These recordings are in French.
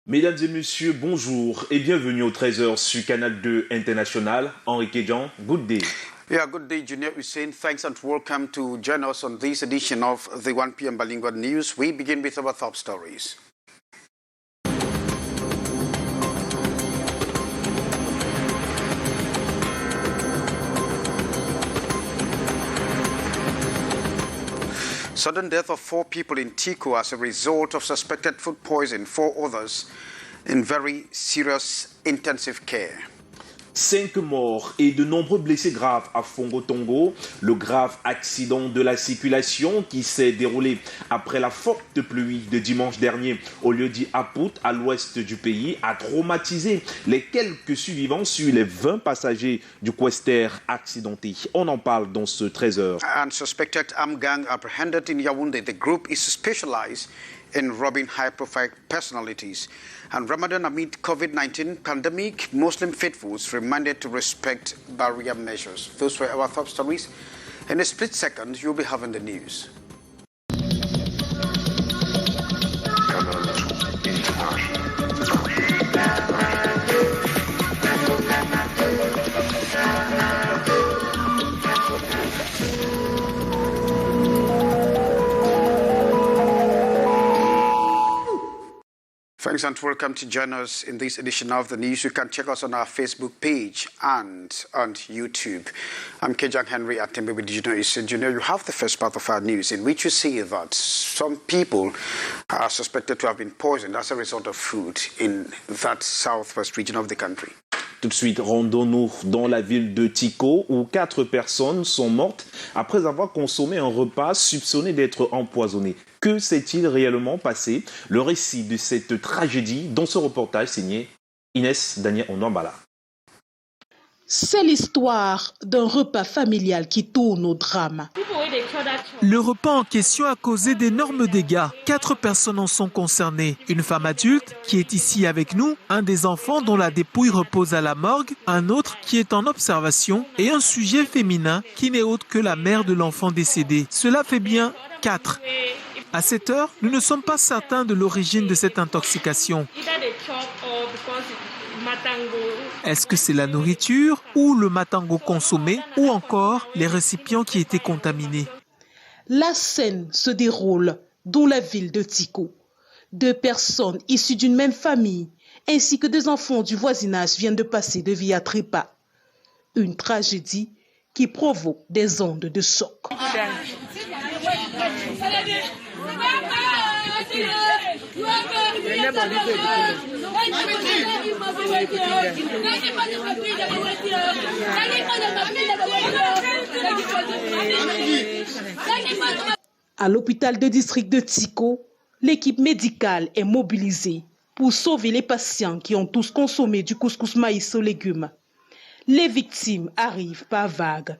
Mesdames et messieurs, bonjour et bienvenue au 13h sur Canal 2 International. Henri Kedjan, good day. Yeah, good day, Junior Hussein. Thanks and welcome to join us on this edition of the 1 p.m. Bilingual News. We begin with our top stories. Sudden death of 4 people in Tico as a result of suspected food poison, 4 others in very serious intensive care. 5 morts et de nombreux blessés graves à Fongo-Tongo. Le grave accident de la circulation qui s'est déroulé après la forte pluie de dimanche dernier au lieu dit Aput à l'ouest du pays a traumatisé les quelques survivants sur les 20 passagers du Quester accidenté. On en parle dans ce 13h. And suspected armed gang apprehended in Yaoundé. The group is specialized in robbing high-profile personalities. And Ramadan amid COVID-19 pandemic, Muslim faithfuls reminded to respect barrier measures. Those were our top stories. In a split second, you'll be having the news. Thanks and welcome to join us in this edition of the news. You can check us on our Facebook page and on YouTube. I'm Kejang Henry at Tembe with Junior Hussein. Junior, you have the first part of our news in which you see that some people are suspected to have been poisoned as a result of food in that southwest region of the country. Tout de suite, rendons-nous dans la ville de Tico où 4 personnes sont mortes après avoir consommé un repas soupçonné d'être empoisonné. Que s'est-il réellement passé? Le récit de cette tragédie dans ce reportage signé Inès Daniel Onambala. C'est l'histoire d'un repas familial qui tourne au drame. Le repas en question a causé d'énormes dégâts. 4 personnes en sont concernées. Une femme adulte qui est ici avec nous, un des enfants dont la dépouille repose à la morgue, un autre qui est en observation et un sujet féminin qui n'est autre que la mère de l'enfant décédé. Cela fait bien 4. À cette heure, nous ne sommes pas certains de l'origine de cette intoxication. Est-ce que c'est la nourriture ou le matango consommé ou encore les récipients qui étaient contaminés? La scène se déroule dans la ville de Tico. 2 personnes issues d'une même famille ainsi que 2 enfants du voisinage viennent de passer de vie à trépas. Une tragédie qui provoque des ondes de choc. À l'hôpital de district de Tico, l'équipe médicale est mobilisée pour sauver les patients qui ont tous consommé du couscous maïs aux légumes. Les victimes arrivent par vagues.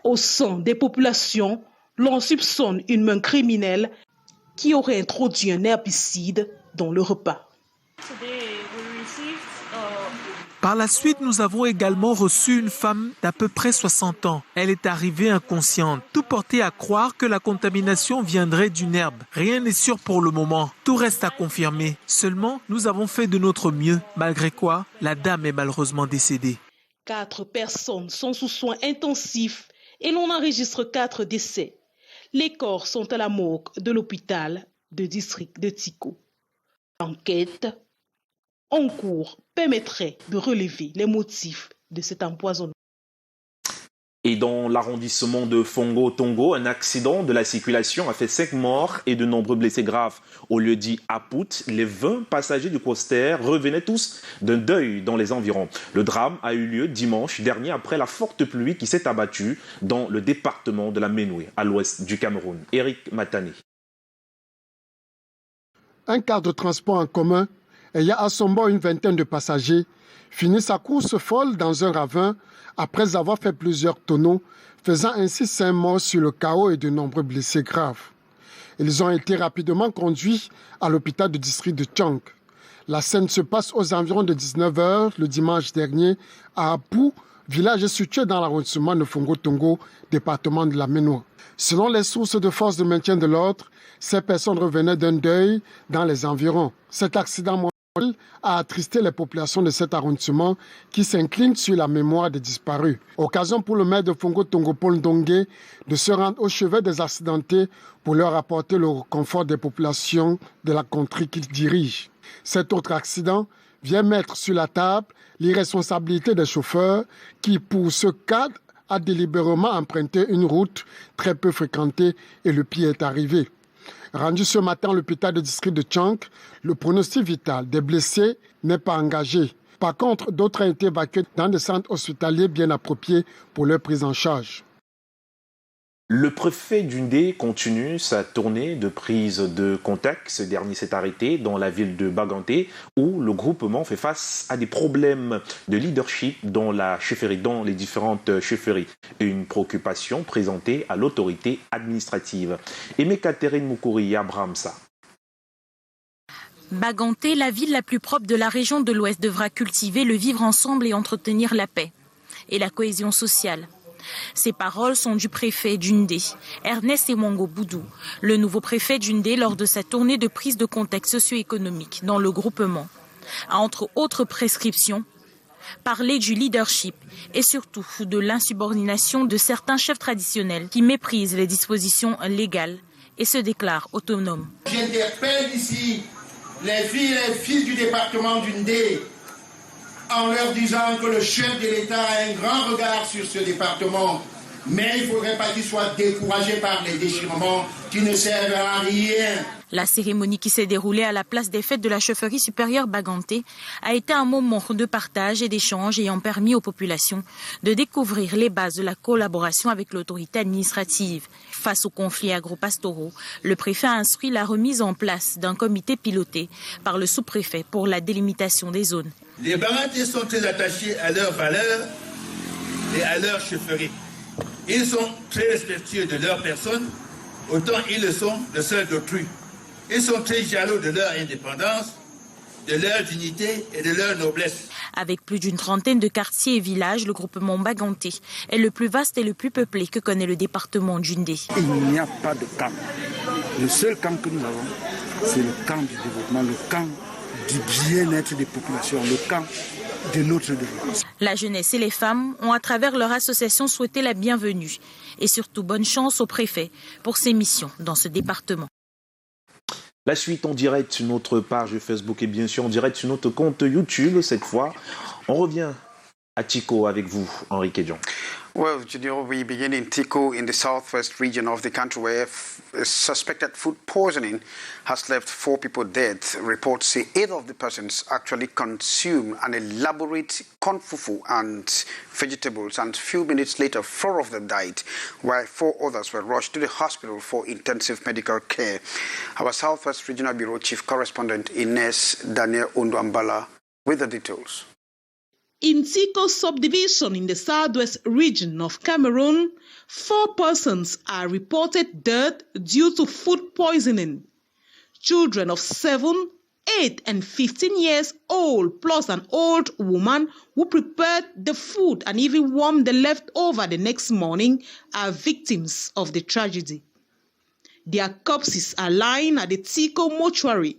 Au sein des populations, l'on soupçonne une main criminelle qui aurait introduit un herbicide dans le repas. Par la suite, nous avons également reçu une femme d'à peu près 60 ans. Elle est arrivée inconsciente, tout porté à croire que la contamination viendrait d'une herbe. Rien n'est sûr pour le moment, tout reste à confirmer. Seulement, nous avons fait de notre mieux, malgré quoi, la dame est malheureusement décédée. 4 personnes sont sous soins intensifs et l'on enregistre 4 décès. Les corps sont à la morgue de l'hôpital de district de Tico. L'enquête en cours permettrait de relever les motifs de cet empoisonnement. Et dans l'arrondissement de Fongo-Tongo, un accident de la circulation a fait 5 morts et de nombreux blessés graves. Au lieu dit Aput, les 20 passagers du Quester revenaient tous d'un deuil dans les environs. Le drame a eu lieu dimanche dernier après la forte pluie qui s'est abattue dans le département de la Ménoué, à l'ouest du Cameroun. Eric Matani. Un car de transport en commun ayant à son bord une vingtaine de passagers finit sa course folle dans un ravin après avoir fait plusieurs tonneaux, faisant ainsi 5 morts sur le chaos et de nombreux blessés graves. Ils ont été rapidement conduits à l'hôpital de district de Tchang. La scène se passe aux environs de 19h le dimanche dernier à Apou, village situé dans l'arrondissement de Fongo-Tongo, département de la Ménois. Selon les sources de forces de maintien de l'ordre, ces personnes revenaient d'un deuil dans les environs. Cet accident mortel a attristé les populations de cet arrondissement qui s'inclinent sur la mémoire des disparus. Occasion pour le maire de Fongo-Tongo, Paul Ndongue, de se rendre au chevet des accidentés pour leur apporter le confort des populations de la contrée qu'il dirige. Cet autre accident vient mettre sur la table l'irresponsabilité des chauffeurs qui, pour ce cadre, a délibérément emprunté une route très peu fréquentée et le pire est arrivé. Rendu ce matin à l'hôpital de district de Tchank, le pronostic vital des blessés n'est pas engagé. Par contre, d'autres ont été évacués dans des centres hospitaliers bien appropriés pour leur prise en charge. Le préfet d'Undé continue sa tournée de prise de contact. Ce dernier s'est arrêté dans la ville de Baganté où le groupement fait face à des problèmes de leadership dans la chefferie, dans les différentes chefferies. Une préoccupation présentée à l'autorité administrative. Aimé Catherine Moukouri Abramsa. Baganté, la ville la plus propre de la région de l'Ouest, devra cultiver le vivre ensemble et entretenir la paix et la cohésion sociale. Ces paroles sont du préfet d'Undé, Ernest Emongo Boudou, le nouveau préfet d'Undé lors de sa tournée de prise de contact socio-économique dans le groupement. A entre autres prescriptions, parler du leadership et surtout de l'insubordination de certains chefs traditionnels qui méprisent les dispositions légales et se déclarent autonomes. J'interpelle ici les filles et les fils du département d'Undé en leur disant que le chef de l'État a un grand regard sur ce département, mais il ne faudrait pas qu'il soit découragé par les déchirements qui ne servent à rien. La cérémonie qui s'est déroulée à la place des fêtes de la chefferie supérieure Baganté a été un moment de partage et d'échange ayant permis aux populations de découvrir les bases de la collaboration avec l'autorité administrative. Face aux conflits agro-pastoraux, le préfet a instruit la remise en place d'un comité piloté par le sous-préfet pour la délimitation des zones. Les Bagantais sont très attachés à leurs valeurs et à leur chefferie. Ils sont très respectueux de leur personne, autant ils le sont de celle d'autrui. Ils sont très jaloux de leur indépendance, de leur dignité et de leur noblesse. Avec plus d'une trentaine de quartiers et villages, le groupement Baganté est le plus vaste et le plus peuplé que connaît le département d'Undé. Il n'y a pas de camp. Le seul camp que nous avons, c'est le camp du développement, le camp du bien-être des populations, le camp de notre développement. La jeunesse et les femmes ont, à travers leur association, souhaité la bienvenue et surtout bonne chance au préfet pour ses missions dans ce département. La suite en direct sur notre page Facebook et bien sûr en direct sur notre compte YouTube. Cette fois, on revient à Tiko avec vous, Henri Kedjon. Well, Junior, we begin in Tiko in the southwest region of the country where suspected food poisoning has left 4 people dead. Reports say 8 of the persons actually consumed an elaborate corn fufu and vegetables, and a few minutes later 4 of them died, while 4 others were rushed to the hospital for intensive medical care. Our Southwest Regional Bureau Chief Correspondent Ines Daniel Unduambala with the details. In Tiko subdivision in the southwest region of Cameroon, 4 persons are reported dead due to food poisoning. Children of 7, 8, and 15 years old, plus an old woman who prepared the food and even warmed the leftover the next morning, are victims of the tragedy. Their corpses are lying at the Tiko mortuary.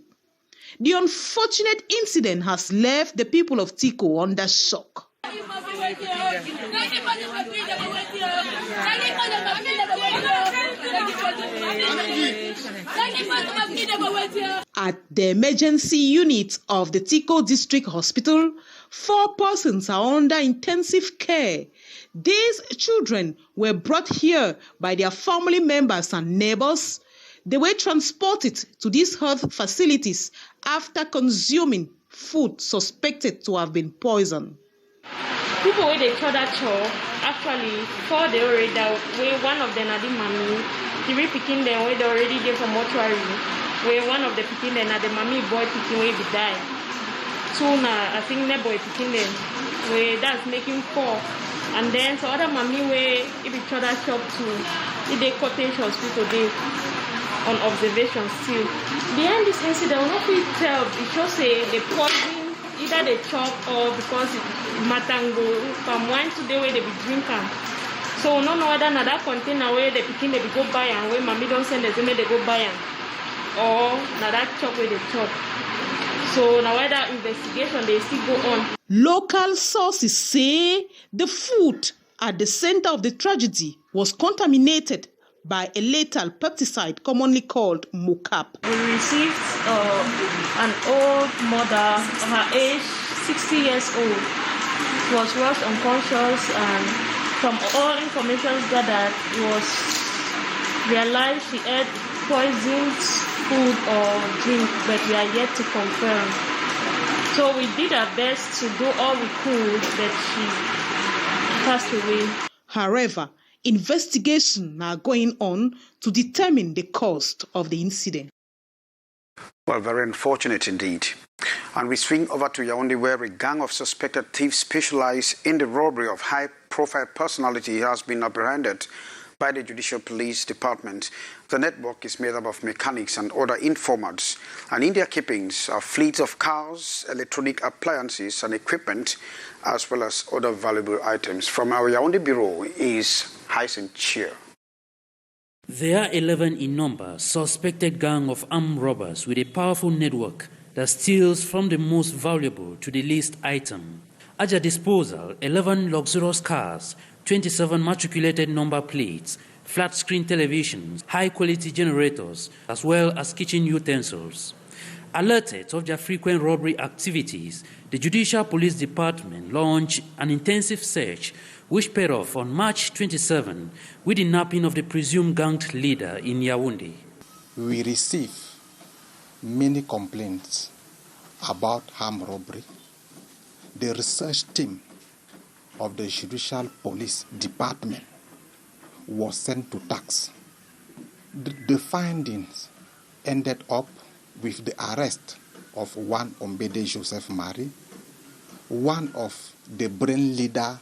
The unfortunate incident has left the people of Tiko under shock. At the emergency unit of the Tiko District Hospital, 4 persons are under intensive care. These children were brought here by their family members and neighbors. They were transported to these health facilities after consuming food suspected to have been poisoned. People wey dey call that show, actually, 4 dey already die. Wey one of them na the mommy, 3 pikin dem wey dey already dey for mortuary. Wey one of the pikin dem na the mommy boy pikin wey be die. 2 na I think na boy pikin dem. Wey that's making 4. And then so other mommy wey e be other shop too. E dey cottage hospital dey on observation still. Behind this incident, we no fit tell, it shows say the poison either they chop or because matango palm wine today where they be drinking. So we don't know whether na that container where the pikin they be go buy and where mommy don't send them they go buy am, or na that chop where they chop. So now whether investigation they still go on. Local sources say the food at the center of the tragedy was contaminated by a lethal pesticide commonly called mocap. We received an old mother, her age 60 years old, was rushed unconscious, and from all information gathered, it was realized she ate poisoned food or drink, but we are yet to confirm. So we did our best to do all we could, but she passed away. However, investigations are going on to determine the cause of the incident. Well, very unfortunate indeed. And we swing over to Yaoundé, where a gang of suspected thieves specialized in the robbery of high-profile personality has been apprehended by the Judicial Police Department. The network is made up of mechanics and other informants, and in their keepings are fleets of cars, electronic appliances and equipment, as well as other valuable items. From our Yaoundé Bureau is Hyacinth Cheer. There are 11 in number, suspected gang of armed robbers with a powerful network that steals from the most valuable to the least item. At their disposal, 11 luxurious cars, 27 matriculated number plates, flat-screen televisions, high-quality generators, as well as kitchen utensils. Alerted of their frequent robbery activities, the Judicial Police Department launched an intensive search which paid off on March 27 with the nabbing of the presumed gang leader in Yaoundé. We receive many complaints about armed robbery. The research team of the Judicial Police Department was sent to task. The findings ended up with the arrest of one Ombede Joseph Marie, one of the brain leader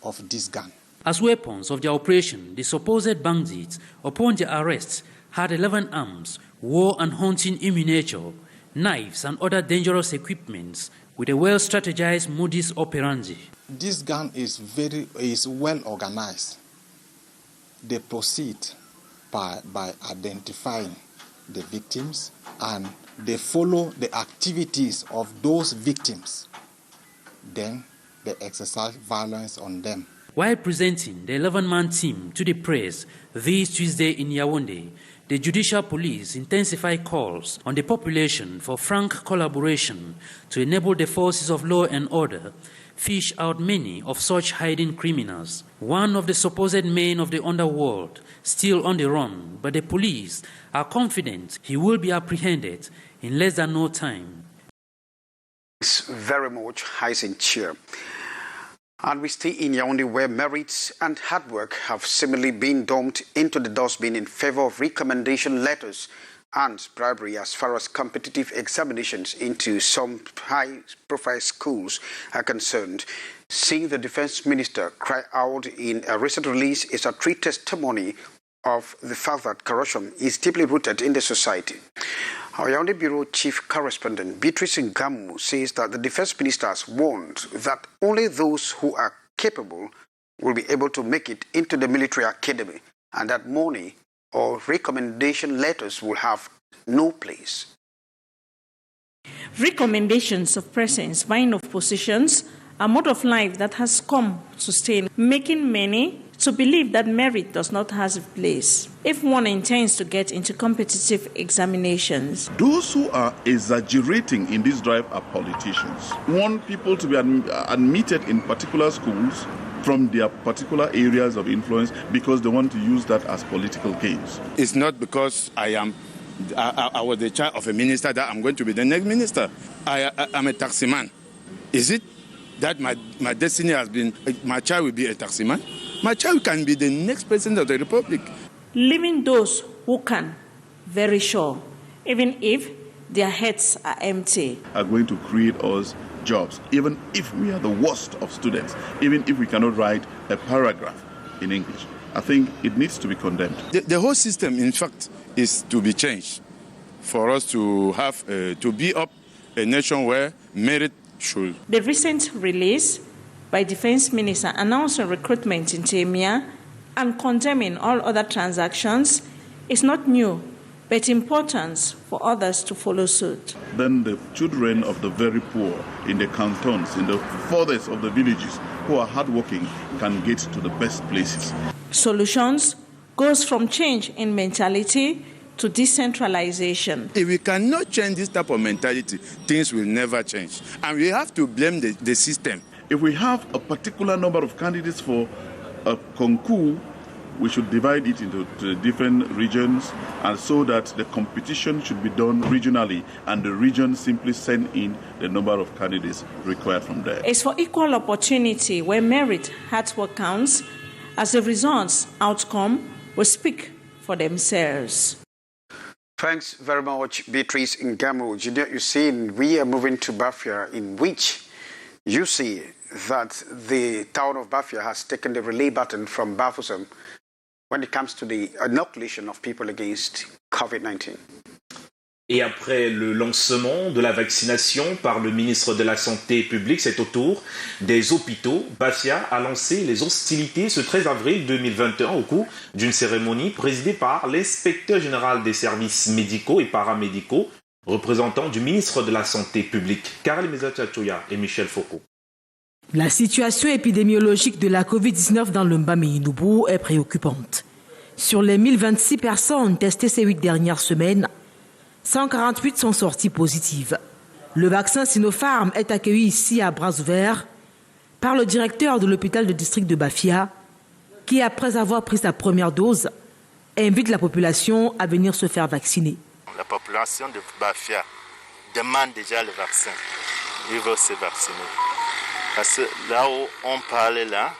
of this gang. As weapons of their operation, the supposed bandits, upon their arrest, had 11 arms, war and hunting ammunition, knives and other dangerous equipments with a well-strategized modus operandi. This gang is well organized. They proceed by identifying the victims, and they follow the activities of those victims. Then they exercise violence on them. While presenting the 11-man team to the press this Tuesday in Yaoundé, the Judicial Police intensified calls on the population for frank collaboration to enable the forces of law and order fish out many of such hiding criminals. One of the supposed men of the underworld still on the run, but the police are confident he will be apprehended in less than no time. It's very much Hyacinth Cheer. And we stay in Yaoundé, where merits and hard work have seemingly been dumped into the dustbin in favor of recommendation letters and bribery as far as competitive examinations into some high-profile schools are concerned. Seeing the Defense Minister cry out in a recent release is a true testimony of the fact that corruption is deeply rooted in the society. Our Yaoundé Bureau Chief Correspondent Beatrice Ngamu says that the Defense Minister has warned that only those who are capable will be able to make it into the military academy, and that money or recommendation letters will have no place. Recommendations of presence, buying of positions, a mode of life that has come to stay, making many to believe that merit does not have a place if one intends to get into competitive examinations. Those who are exaggerating in this drive are politicians. Want people to be admitted in particular schools from their particular areas of influence because they want to use that as political gains. It's not because I was the child of a minister that I'm going to be the next minister. I'm a taximan. Is it that my destiny has been, my child will be a taximan? My child can be the next president of the republic. Leaving those who can very sure, even if their heads are empty. Are going to create us jobs, even if we are the worst of students, even if we cannot write a paragraph in English. I think it needs to be condemned. The whole system, in fact, is to be changed for us to have to be up a nation where merit chose. The recent release by Defense Minister announcing recruitment in Temia and condemning all other transactions is not new, but important for others to follow suit. Then the children of the very poor in the cantons, in the furthest of the villages, who are hardworking, can get to the best places. Solutions goes from change in mentality to decentralization. If we cannot change this type of mentality, things will never change. And we have to blame the system. If we have a particular number of candidates for a concours, we should divide it into different regions, and so that the competition should be done regionally, and the region simply send in the number of candidates required from there. It's for equal opportunity where merit, hard work counts. As a result, outcome will speak for themselves. Thanks very much, Beatrice Ngamu. Junior, you see, we are moving to Bafia, in which you see that the town of Bafia has taken the relay button from Bafoussam when it comes to the inoculation of people against COVID-19. Et après le lancement de la vaccination par le ministre de la Santé publique, c'est au tour des hôpitaux. Bafia a lancé les hostilités ce 13 avril 2021 au cours d'une cérémonie présidée par l'inspecteur général des services médicaux et paramédicaux, représentant du ministre de la Santé publique, Karel Meza-Tchatchoya et Michel Foucault. La situation épidémiologique de la Covid-19 dans le Mbamé-Inoubou est préoccupante. Sur les 1026 personnes testées ces 8 dernières semaines, 148 sont sorties positives. Le vaccin Sinopharm est accueilli ici à bras ouverts par le directeur de l'hôpital de district de Bafia, qui, après avoir pris sa première dose, invite la population à venir se faire vacciner. La population de Bafia demande déjà le vaccin. Ils veulent se vacciner. Parce que là où on parle là,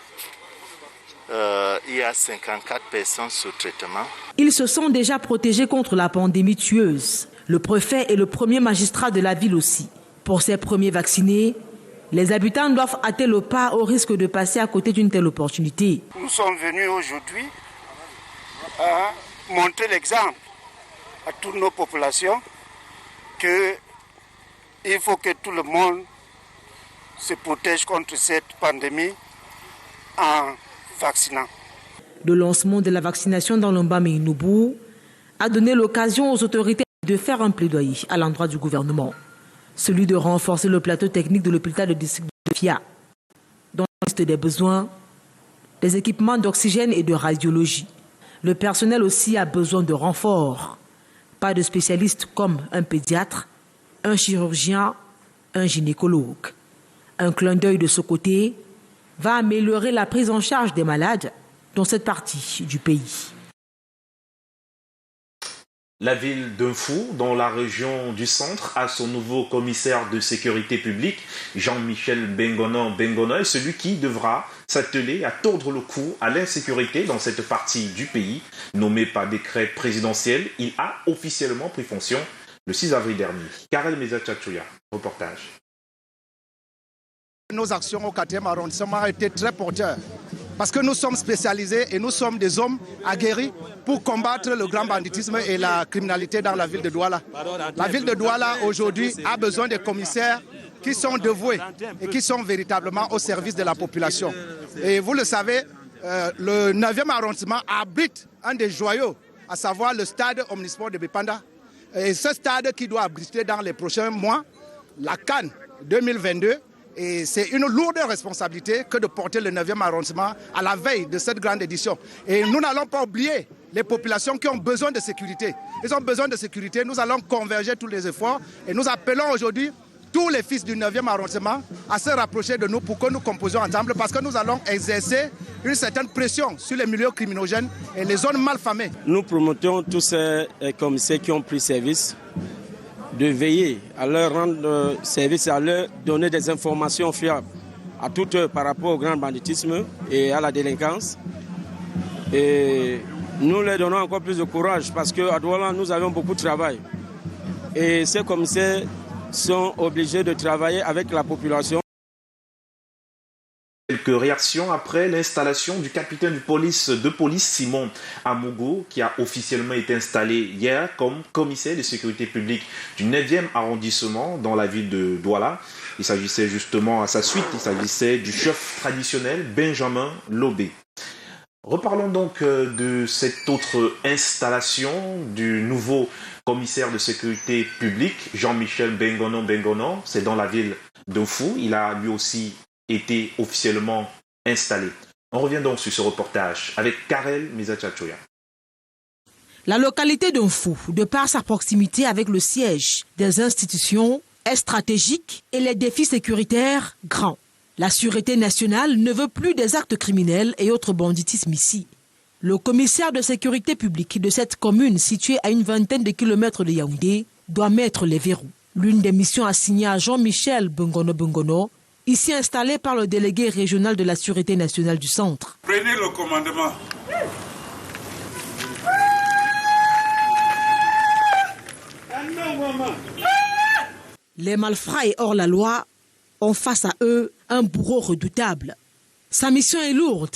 il y a 54 personnes sous traitement. Ils se sont déjà protégés contre la pandémie tueuse. Le préfet est le premier magistrat de la ville aussi. Pour ces premiers vaccinés, les habitants doivent hâter le pas au risque de passer à côté d'une telle opportunité. Nous sommes venus aujourd'hui montrer l'exemple à toutes nos populations qu'il faut que tout le monde se protège contre cette pandémie en vaccinant. Le lancement de la vaccination dans l'Mbamé-Inoubou a donné l'occasion aux autorités de faire un plaidoyer à l'endroit du gouvernement, celui de renforcer le plateau technique de l'hôpital de district de Bafia, dans la liste des besoins, des équipements d'oxygène et de radiologie. Le personnel aussi a besoin de renforts, pas de spécialistes comme un pédiatre, un chirurgien, un gynécologue. Un clin d'œil de ce côté va améliorer la prise en charge des malades dans cette partie du pays. La ville d'Unfou, dans la région du centre, a son nouveau commissaire de sécurité publique, Jean-Michel Bengono, est celui qui devra s'atteler à tordre le cou à l'insécurité dans cette partie du pays. Nommé par décret présidentiel, il a officiellement pris fonction le 6 avril dernier. Karel Meza-Tchatchoya, reportage. Nos actions au 4e arrondissement ont été très porteurs parce que nous sommes spécialisés et nous sommes des hommes aguerris pour combattre le grand banditisme et la criminalité dans la ville de Douala. La ville de Douala aujourd'hui a besoin de commissaires qui sont dévoués et qui sont véritablement au service de la population. Et vous le savez, le 9e arrondissement abrite un des joyaux, à savoir le stade omnisport de Bipanda. Et ce stade qui doit abriter dans les prochains mois la CAN 2022. Et c'est une lourde responsabilité que de porter le 9e arrondissement à la veille de cette grande édition. Et nous n'allons pas oublier les populations qui ont besoin de sécurité. Ils ont besoin de sécurité. Nous allons converger tous les efforts. Et nous appelons aujourd'hui tous les fils du 9e arrondissement à se rapprocher de nous pour que nous composions ensemble, parce que nous allons exercer une certaine pression sur les milieux criminogènes et les zones malfamées. Nous promotons tous ces commissaires qui ont pris service de veiller à leur rendre service, à leur donner des informations fiables à toute heure par rapport au grand banditisme et à la délinquance. Et nous leur donnons encore plus de courage parce qu'à Douala, nous avons beaucoup de travail. Et ces commissaires sont obligés de travailler avec la population. Quelques réactions après l'installation du capitaine de police Simon Amogo, qui a officiellement été installé hier comme commissaire de sécurité publique du 9e arrondissement dans la ville de Douala. Il s'agissait justement à sa suite, du chef traditionnel Benjamin Lobé. Reparlons donc de cette autre installation du nouveau commissaire de sécurité publique, Jean-Michel Bengonon. C'est dans la ville d'Ofou. Il a lui aussi été officiellement installé. On revient donc sur ce reportage avec Karel Mizachachoya. La localité d'Ofou, de par sa proximité avec le siège des institutions, est stratégique et les défis sécuritaires grands. La sûreté nationale ne veut plus des actes criminels et autres banditismes ici. Le commissaire de sécurité publique de cette commune située à une vingtaine de kilomètres de Yaoundé doit mettre les verrous. L'une des missions assignées à Jean-Michel Bengono, ici installé par le délégué régional de la sûreté nationale du centre. Prenez le commandement. Les malfrats et hors-la-loi ont face à eux un bourreau redoutable. Sa mission est lourde.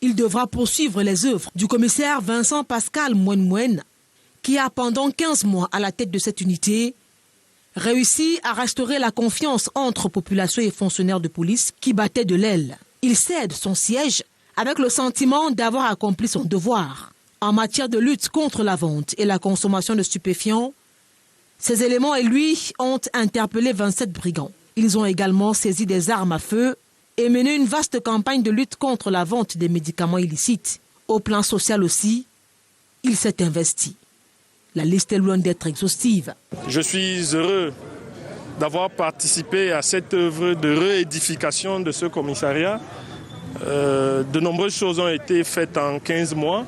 Il devra poursuivre les œuvres du commissaire Vincent Pascal Mouen, qui a pendant 15 mois à la tête de cette unité réussi à restaurer la confiance entre population et fonctionnaires de police qui battaient de l'aile. Il cède son siège avec le sentiment d'avoir accompli son devoir. En matière de lutte contre la vente et la consommation de stupéfiants, ces éléments et lui ont interpellé 27 brigands. Ils ont également saisi des armes à feu et mené une vaste campagne de lutte contre la vente des médicaments illicites. Au plan social aussi, il s'est investi. La liste est loin d'être exhaustive. Je suis heureux d'avoir participé à cette œuvre de réédification de ce commissariat. De nombreuses choses ont été faites en 15 mois.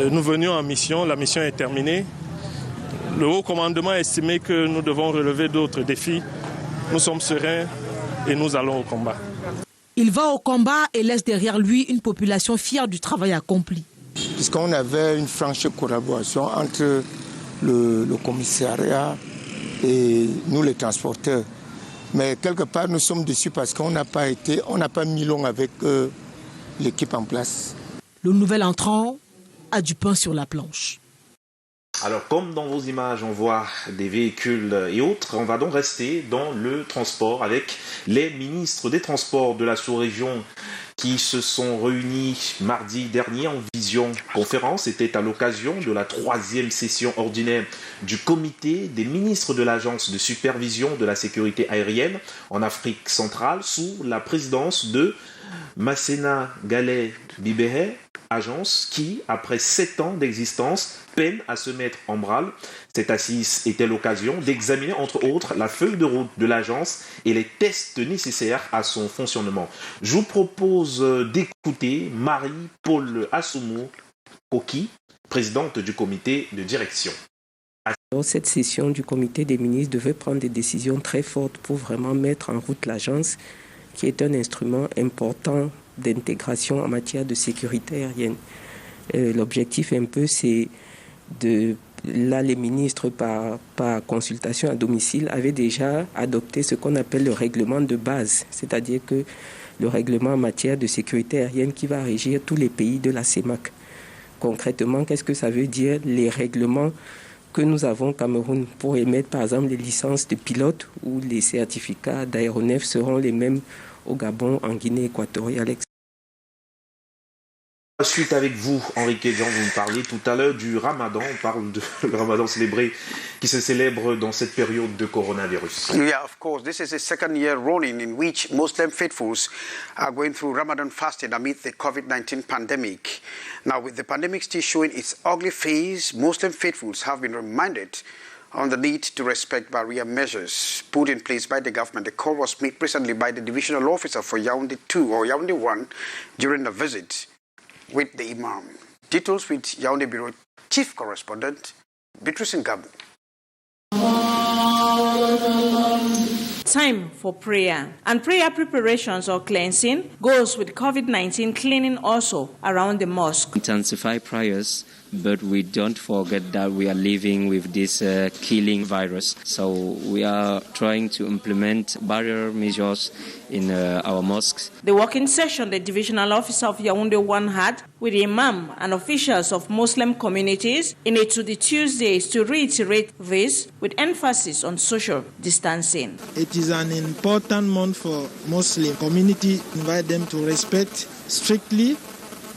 Nous venions en mission, la mission est terminée. Le haut commandement a estimé que nous devons relever d'autres défis. Nous sommes sereins et nous allons au combat. Il va au combat et laisse derrière lui une population fière du travail accompli. Puisqu'on avait une franche collaboration entre le commissariat et nous les transporteurs. Mais quelque part nous sommes déçus parce qu'on n'a pas mis long avec l'équipe en place. Le nouvel entrant a du pain sur la planche. Alors, comme dans vos images, on voit des véhicules et autres, on va donc rester dans le transport avec les ministres des Transports de la sous-région qui se sont réunis mardi dernier en visioconférence. C'était à l'occasion de la 3e session ordinaire du comité des ministres de l'Agence de supervision de la sécurité aérienne en Afrique centrale sous la présidence de Masséna Galé Bibéhé, agence qui, après 7 ans d'existence, peine à se mettre en branle. Cette assise était l'occasion d'examiner, entre autres, la feuille de route de l'agence et les tests nécessaires à son fonctionnement. Je vous propose d'écouter Marie-Paul Assoumou-Koki, présidente du comité de direction. Cette session du comité des ministres devait prendre des décisions très fortes pour vraiment mettre en route l'agence, qui est un instrument important d'intégration en matière de sécurité aérienne. L'objectif un peu, c'est de... Là, les ministres, par consultation à domicile, avaient déjà adopté ce qu'on appelle le règlement de base, c'est-à-dire que le règlement en matière de sécurité aérienne qui va régir tous les pays de la CEMAC. Concrètement, qu'est-ce que ça veut dire? Les règlements que nous avons au Cameroun pour émettre, par exemple, les licences de pilote ou les certificats d'aéronefs seront les mêmes au Gabon, en Guinée équatoriale, etc. Suite avec vous, Henrique Jean, vous me parliez tout à l'heure du Ramadan. On parle de le Ramadan célébré, qui se célèbre dans cette période de coronavirus. Yeah, of course. This is the second year running in which Muslim faithfuls are going through Ramadan fasting amid the COVID-19 pandemic. Now, with the pandemic still showing its ugly face, Muslim faithfuls have been reminded on the need to respect barrier measures put in place by the government. The call was made recently by the divisional officer for Yaoundé 2 or Yaoundé 1 during a visit with the Imam. Details with Yaoundé Bureau Chief Correspondent Beatrice Ngabou. time for prayer. And prayer preparations or cleansing goes with COVID-19 cleaning also around the mosque. Intensify prayers, but we don't forget that we are living with this killing virus. So we are trying to implement barrier measures in our mosques. The working session the divisional officer of Yaoundé 1 had with the imam and officials of Muslim communities in it to the Tuesdays to reiterate this with emphasis on social distancing. It is an important month for Muslim community. Invite them to respect strictly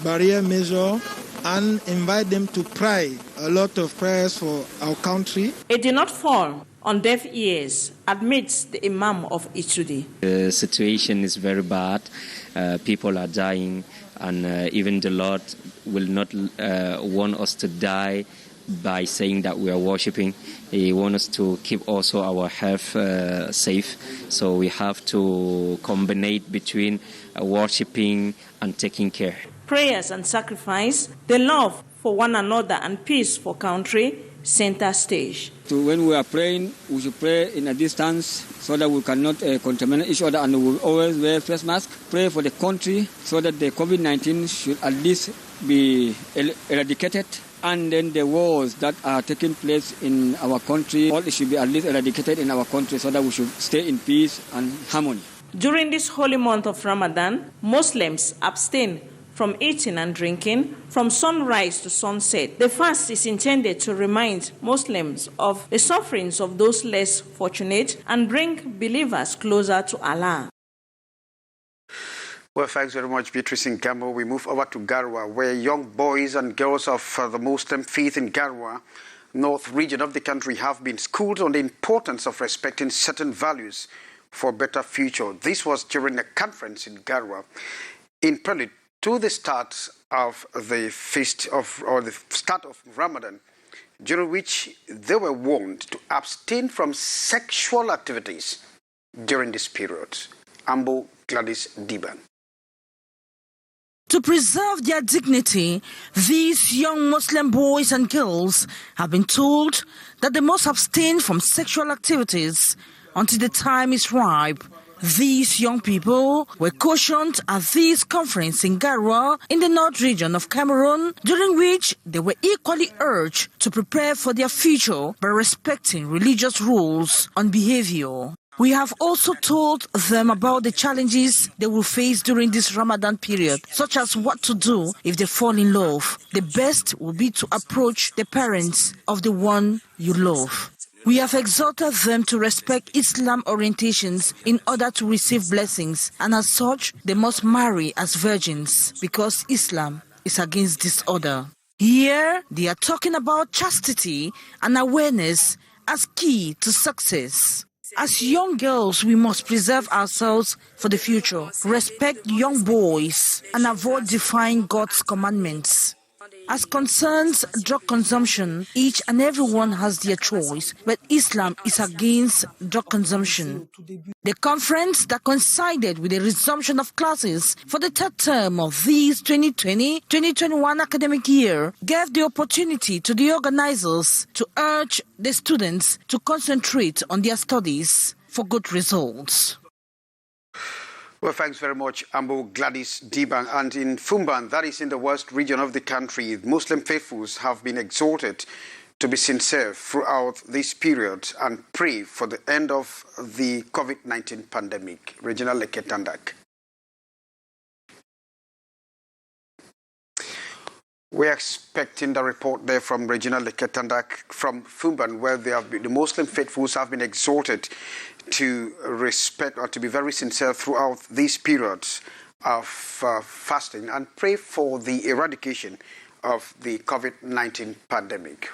barrier measure and invite them to pray a lot of prayers for our country. It did not fall on deaf ears, admits the Imam of Itsudi. The situation is very bad. People are dying, and even the Lord will not want us to die by saying that we are worshipping. He wants us to keep also our health safe. So we have to combine between worshipping and taking care. Prayers and sacrifice, the love for one another and peace for country, center stage. So when we are praying, we should pray in a distance so that we cannot contaminate each other, and we will always wear face mask. Pray for the country so that the COVID-19 should at least be eradicated. And then the wars that are taking place in our country, all it should be at least eradicated in our country so that we should stay in peace and harmony. During this holy month of Ramadan, Muslims abstain from eating and drinking from sunrise to sunset. The fast is intended to remind Muslims of the sufferings of those less fortunate and bring believers closer to Allah. Well, thanks very much, Beatrice Ngambo. We move over to Garwa, where young boys and girls of the Muslim faith in Garwa, north region of the country, have been schooled on the importance of respecting certain values for a better future. This was during a conference in Garwa in prelude to the start of the feast of, or the start of Ramadan, during which they were warned to abstain from sexual activities during this period. Ambo Gladys Diban. To preserve their dignity, these young Muslim boys and girls have been told that they must abstain from sexual activities until the time is ripe. These young people were cautioned at this conference in Garwa in the north region of Cameroon, during which they were equally urged to prepare for their future by respecting religious rules on behavior. We have also told them about the challenges they will face during this Ramadan period, such as what to do if they fall in love. The best will be to approach the parents of the one you love. We have exhorted them to respect Islam orientations in order to receive blessings, and as such, they must marry as virgins because Islam is against disorder. Here, they are talking about chastity and awareness as key to success. As young girls, we must preserve ourselves for the future, respect young boys, and avoid defying God's commandments. As concerns drug consumption, each and everyone has their choice, but Islam is against drug consumption. The conference that coincided with the resumption of classes for the third term of this 2020-2021 academic year gave the opportunity to the organizers to urge the students to concentrate on their studies for good results. Well, thanks very much, Ambo Gladys Diban. And in Fumban, that is in the west region of the country, Muslim faithfuls have been exhorted to be sincere throughout this period and pray for the end of the COVID-19 pandemic. Regina Leketandak. We're expecting the report there from Regina Leketandak from Fumban, where the Muslim faithfuls have been exhorted to respect or to be very sincere throughout these periods of fasting and pray for the eradication of the COVID-19 pandemic.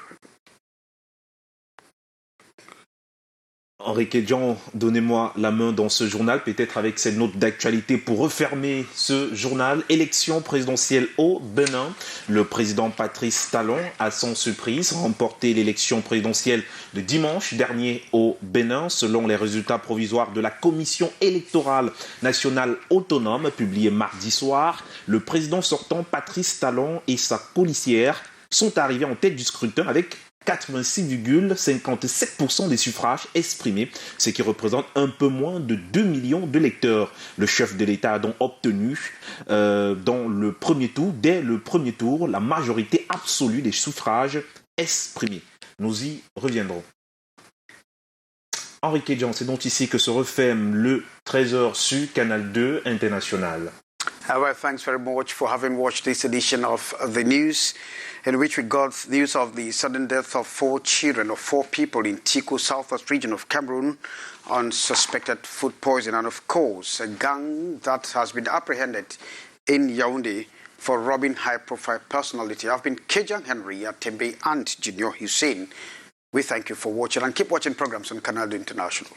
Henrique Dian, donnez-moi la main dans ce journal, peut-être avec cette note d'actualité pour refermer ce journal. Élection présidentielle au Bénin. Le président Patrice Talon a sans surprise remporté l'élection présidentielle de dimanche dernier au Bénin, selon les résultats provisoires de la Commission électorale nationale autonome publiés mardi soir. Le président sortant Patrice Talon et sa colistière sont arrivés en tête du scrutin avec 86,57% des suffrages exprimés, ce qui représente un peu moins de 2 millions de lecteurs. Le chef de l'État a donc obtenu dès le premier tour, la majorité absolue des suffrages exprimés. Nous y reviendrons. Henri Kedjan, c'est donc ici que se referme le 13h sur Canal 2 International. Well, thanks very much for having watched this edition of the news, in which we got news of the sudden death of 4 people in Tiko, southwest region of Cameroon, on suspected food poisoning, and of course, a gang that has been apprehended in Yaoundé for robbing high-profile personality. I've been Kedjan Henry, Atembe, and Junior Hussein. We thank you for watching, and keep watching programs on Canal 2 International.